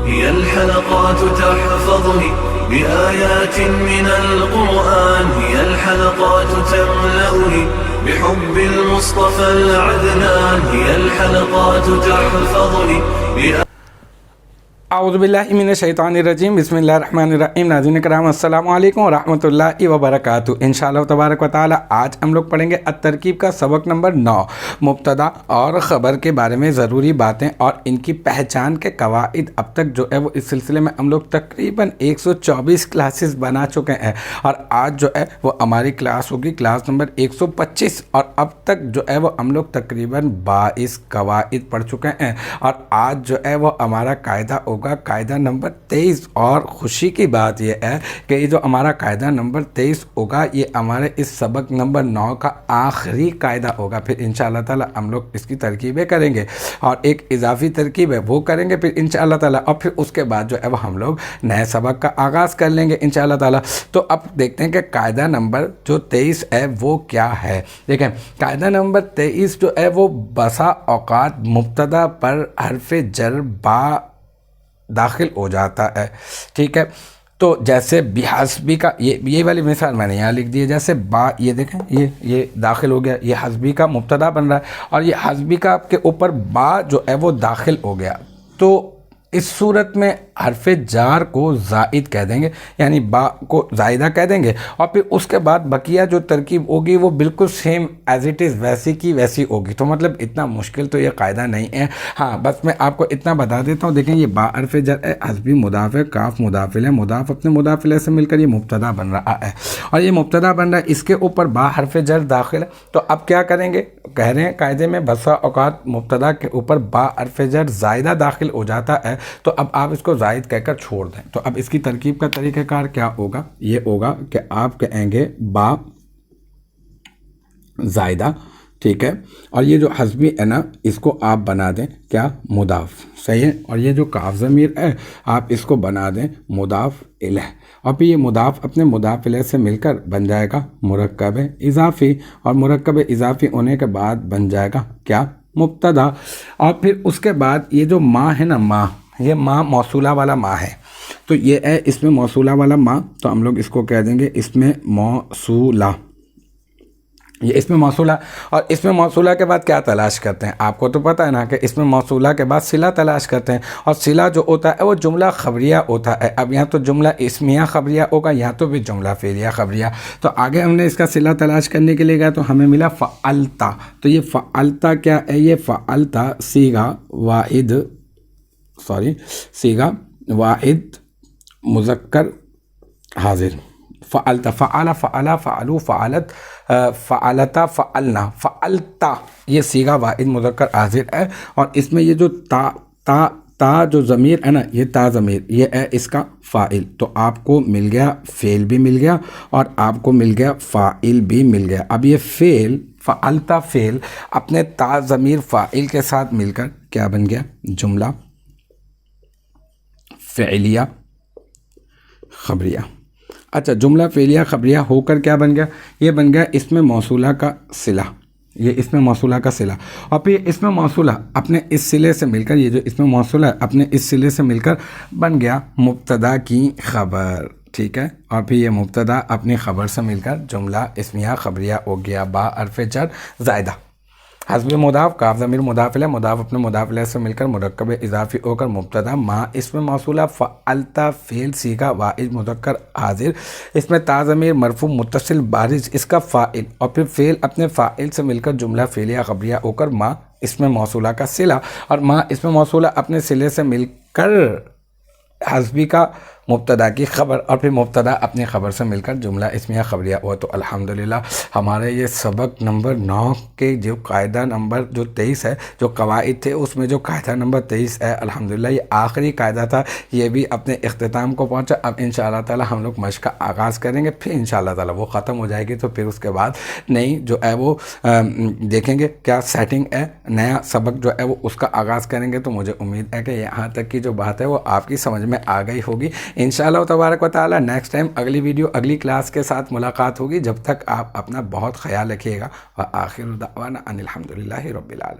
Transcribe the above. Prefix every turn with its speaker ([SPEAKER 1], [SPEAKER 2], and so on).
[SPEAKER 1] هي الحلقات تحفظني بآيات من القرآن، هي الحلقات تملأني بحب المصطفى العدنان، هي الحلقات تحفظني
[SPEAKER 2] اعوذ باللہ من الشیطان الرجیم، بسم اللہ الرحمن الرحیم۔ ناظرین کرام السلام علیکم ورحمۃ اللہ وبرکاتہ۔ انشاءاللہ تبارک و تعالی آج ہم لوگ پڑھیں گے الترکیب کا سبق نمبر 9، مبتدا اور خبر کے بارے میں ضروری باتیں اور ان کی پہچان کے قواعد۔ اب تک جو ہے وہ اس سلسلے میں ہم لوگ تقریباً 124 کلاسز بنا چکے ہیں اور آج جو ہے وہ ہماری کلاس ہوگی کلاس نمبر 125، اور اب تک جو ہے وہ ہم لوگ تقریباً 22 قواعد پڑھ چکے ہیں، اور آج جو ہے وہ ہمارا قاعدہ قاعدہ نمبر 23۔ اور خوشی کی بات یہ ہے کہ یہ جو ہمارا قاعدہ نمبر 23 ہوگا یہ ہمارے اس سبق نمبر 9 کا آخری قاعدہ ہوگا۔ پھر انشاءاللہ تعالی ہم لوگ اس کی ترکیبیں کریں گے اور ایک اضافی ترکیب ہے وہ کریں گے پھر انشاءاللہ تعالی، اور پھر اس کے بعد جو ہے وہ ہم لوگ نئے سبق کا آغاز کر لیں گے انشاءاللہ تعالی۔ تو اب دیکھتے ہیں کہ قاعدہ نمبر جو 23 ہے وہ کیا ہے۔ دیکھیں قاعدہ نمبر 23 جو ہے وہ بسا اوقات مبتدا پر حرف جر با داخل ہو جاتا ہے، ٹھیک ہے۔ تو جیسے بحسبی کا یہ والی مثال میں نے یہاں لکھ دی ہے، جیسے با، یہ دیکھیں یہ داخل ہو گیا، یہ حسبی کا مبتدا بن رہا ہے اور یہ حسبی کا کے اوپر با جو ہے وہ داخل ہو گیا، تو اس صورت میں حرف جار کو زائد کہہ دیں گے، یعنی با کو زائدہ کہہ دیں گے، اور پھر اس کے بعد بقیہ جو ترکیب ہوگی وہ بالکل سیم ایز اٹ از ویسی کی ویسی ہوگی۔ تو مطلب اتنا مشکل تو یہ قاعدہ نہیں ہے، ہاں بس میں آپ کو اتنا بتا دیتا ہوں۔ دیکھیں یہ با حرف جر ہے، حسبی مضاف ہے، کاف مضاف ہے، مضاف اپنے مضاف الیہ سے مل کر یہ مبتدا بن رہا ہے، اور یہ مبتدا بن رہا ہے، اس کے اوپر با حرف جر داخل ہے۔ تو اب کیا کریں گے، کہہ رہے ہیں قاعدے میں بسا اوقات مبتدا کے اوپر با حرف جر زائدہ داخل ہو جاتا ہے، تو اب آپ اس کو زائد کہہ کر چھوڑ دیں۔ تو اب اس کی ترکیب کا طریقہ کار کیا ہوگا، یہ ہوگا کہ آپ کہیں گے با زائدہ، ٹھیک ہے، اور یہ جو حسبی ہے نا اس کو آپ بنا دیں کیا، مضاف، صحیح ہے، اور یہ جو کاف ضمیر ہے آپ اس کو بنا دیں مضاف الیہ، اور پھر یہ مضاف اپنے مضاف الیہ سے مل کر بن جائے گا مرکب اضافی، اور مرکب اضافی ہونے کے بعد بن جائے گا کیا، مبتدا۔ اور پھر اس کے بعد یہ جو ما ہے نا، ما، یہ ما موصولہ والا ما ہے، تو یہ ہے اس میں موصولہ والا ما، تو ہم لوگ اس کو کہہ دیں گے اس میں موصولہ، یہ اس میں موصولہ، اور اس میں موصولہ کے بعد کیا تلاش کرتے ہیں، آپ کو تو پتہ ہے نا کہ اس میں موصولہ کے بعد صلہ تلاش کرتے ہیں، اور صلہ جو ہوتا ہے وہ جملہ خبریہ ہوتا ہے۔ اب یہاں تو جملہ اسمیہ خبریہ ہوگا، یہاں تو بھی جملہ فعلیہ خبریہ۔ تو آگے ہم نے اس کا صلہ تلاش کرنے کے لیے گیا تو ہمیں ملا فعلتا، تو یہ فعلتا کیا ہے، یہ فعلتا صیغہ واحد مذکر حاضر، فعلتا، فعلا، فعلا، فعلو، فعلت، فعلتا، فعلنا، فعلتا، یہ صیغہ واحد مذکر حاضر ہے، اور اس میں یہ جو تا جو ضمیر ہے نا، یہ تا ضمیر یہ ہے اس کا فاعل، تو آپ کو مل گیا فعل بھی مل گیا اور آپ کو مل گیا فاعل بھی مل گیا۔ اب یہ فعل فعلتا فعل اپنے تا ضمیر فاعل کے ساتھ مل کر کیا بن گیا، جملہ فعلیہ خبریہ۔ اچھا، جملہ فعلیہ خبریہ ہو کر کیا بن گیا، یہ بن گیا اس میں موصولہ کا صلہ، یہ اس میں موصولہ کا صلہ، اور پھر اس میں موصولہ اپنے اس صلے سے مل کر، یہ جو اس میں موصولہ ہے اپنے اس صلے سے مل کر بن گیا مبتدا کی خبر، ٹھیک ہے، اور پھر یہ مبتدا اپنی خبر سے مل کر جملہ اسمیہ خبریہ ہو گیا با حرف جر زائدہ۔ حسب مضاف، کاف ضمیر مضاف الیہ، مضاف اپنے مضاف الیہ سے مل کر مرکب اضافی ہو کر مبتدا ما اس میں موصولہ، فعلتا فعل صیغہ واحد مذکر حاضر، اس میں تا ضمیر مرفوع متصل بارز اس کا فاعل، اور پھر فعل اپنے فاعل سے مل کر جملہ فعلیہ خبریہ ہو کر ما اس میں موصولہ کا صلہ، اور ما اس میں موصولہ اپنے صلے سے مل کر حسبی کا مبتدا کی خبر، اور پھر مبتدا اپنی خبر سے مل کر جملہ اسمیہ خبریہ ہوا۔ تو الحمدللہ ہمارے یہ سبق نمبر 9 کے جو قاعدہ نمبر جو 23 ہے، جو قواعد تھے اس میں جو قاعدہ نمبر 23 ہے، الحمدللہ یہ آخری قاعدہ تھا، یہ بھی اپنے اختتام کو پہنچا۔ اب انشاءاللہ تعالی ہم لوگ مشق کا آغاز کریں گے، پھر انشاءاللہ تعالی وہ ختم ہو جائے گی، تو پھر اس کے بعد نئی جو ہے وہ دیکھیں گے کیا سیٹنگ ہے، نیا سبق جو ہے وہ اس کا آغاز کریں گے۔ تو مجھے امید ہے کہ یہاں تک کی جو بات ہے وہ آپ کی سمجھ میں آ گئی ہوگی انشاءاللہ تبارک و تعالی۔ نیکسٹ ٹائم اگلی ویڈیو اگلی کلاس کے ساتھ ملاقات ہوگی، جب تک آپ اپنا بہت خیال رکھیے گا، وآخر دعوانا ان الحمدللہ رب العالمین۔